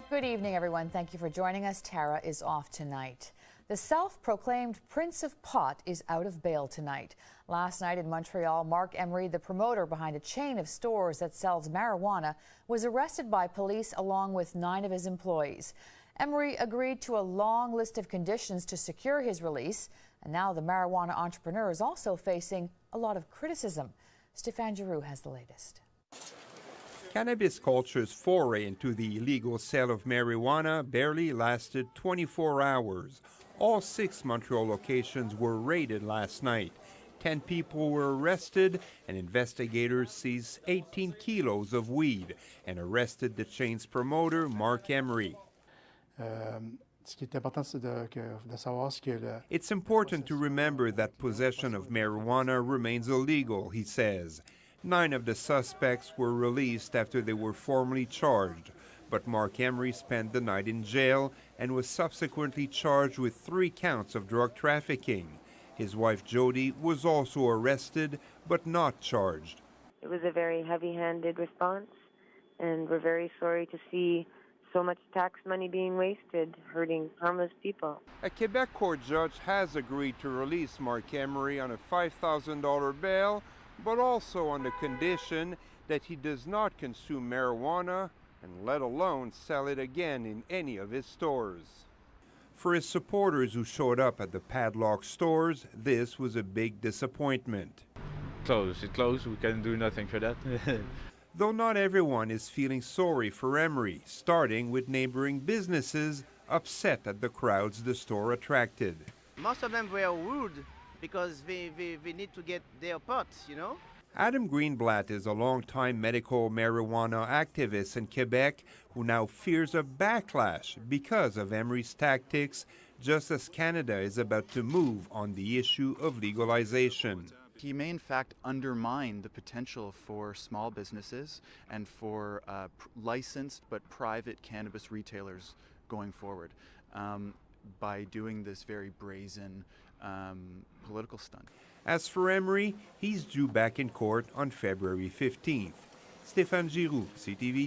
Good evening, everyone. Thank you for joining us. Tara is off tonight. The self-proclaimed Prince of Pot is out of bail tonight. Last night in Montreal, Marc Emery, the promoter behind a chain of stores that sells marijuana, was arrested by police along with 9 of his employees. Emery agreed to a long list of conditions to secure his release, and now the marijuana entrepreneur is also facing a lot of criticism. Stéphane Giroux has the latest. Cannabis culture's foray into the illegal sale of marijuana barely lasted 24 hours. All 6 Montreal locations were raided last night. 10 people were arrested, and investigators seized 18 kilos of weed and arrested the chain's promoter, Marc Emery. It's important to remember that possession of marijuana remains illegal, he says. 9 of the suspects were released after they were formally charged, but Marc Emery spent the night in jail and was subsequently charged with 3 counts of drug trafficking. His wife Jody was also arrested but not charged. It was a very heavy-handed response, and we're very sorry to see so much tax money being wasted, hurting harmless people. A Quebec court judge has agreed to release Marc Emery on a $5,000 bail, but also on the condition that he does not consume marijuana and let alone sell it again in any of his stores. For his supporters who showed up at the padlocked stores, this was a big disappointment. It closed, we can do nothing for that. Though not everyone is feeling sorry for Emery, starting with neighboring businesses upset at the crowds the store attracted. Most of them were rude because we need to get their pots, you know? Adam Greenblatt is a longtime medical marijuana activist in Quebec who now fears a backlash because of Emery's tactics, just as Canada is about to move on the issue of legalization. He may in fact undermine the potential for small businesses and for licensed but private cannabis retailers going forward by doing this very brazen political stunt. As for Emery, he's due back in court on February 15th. Stéphane Giroux, CTV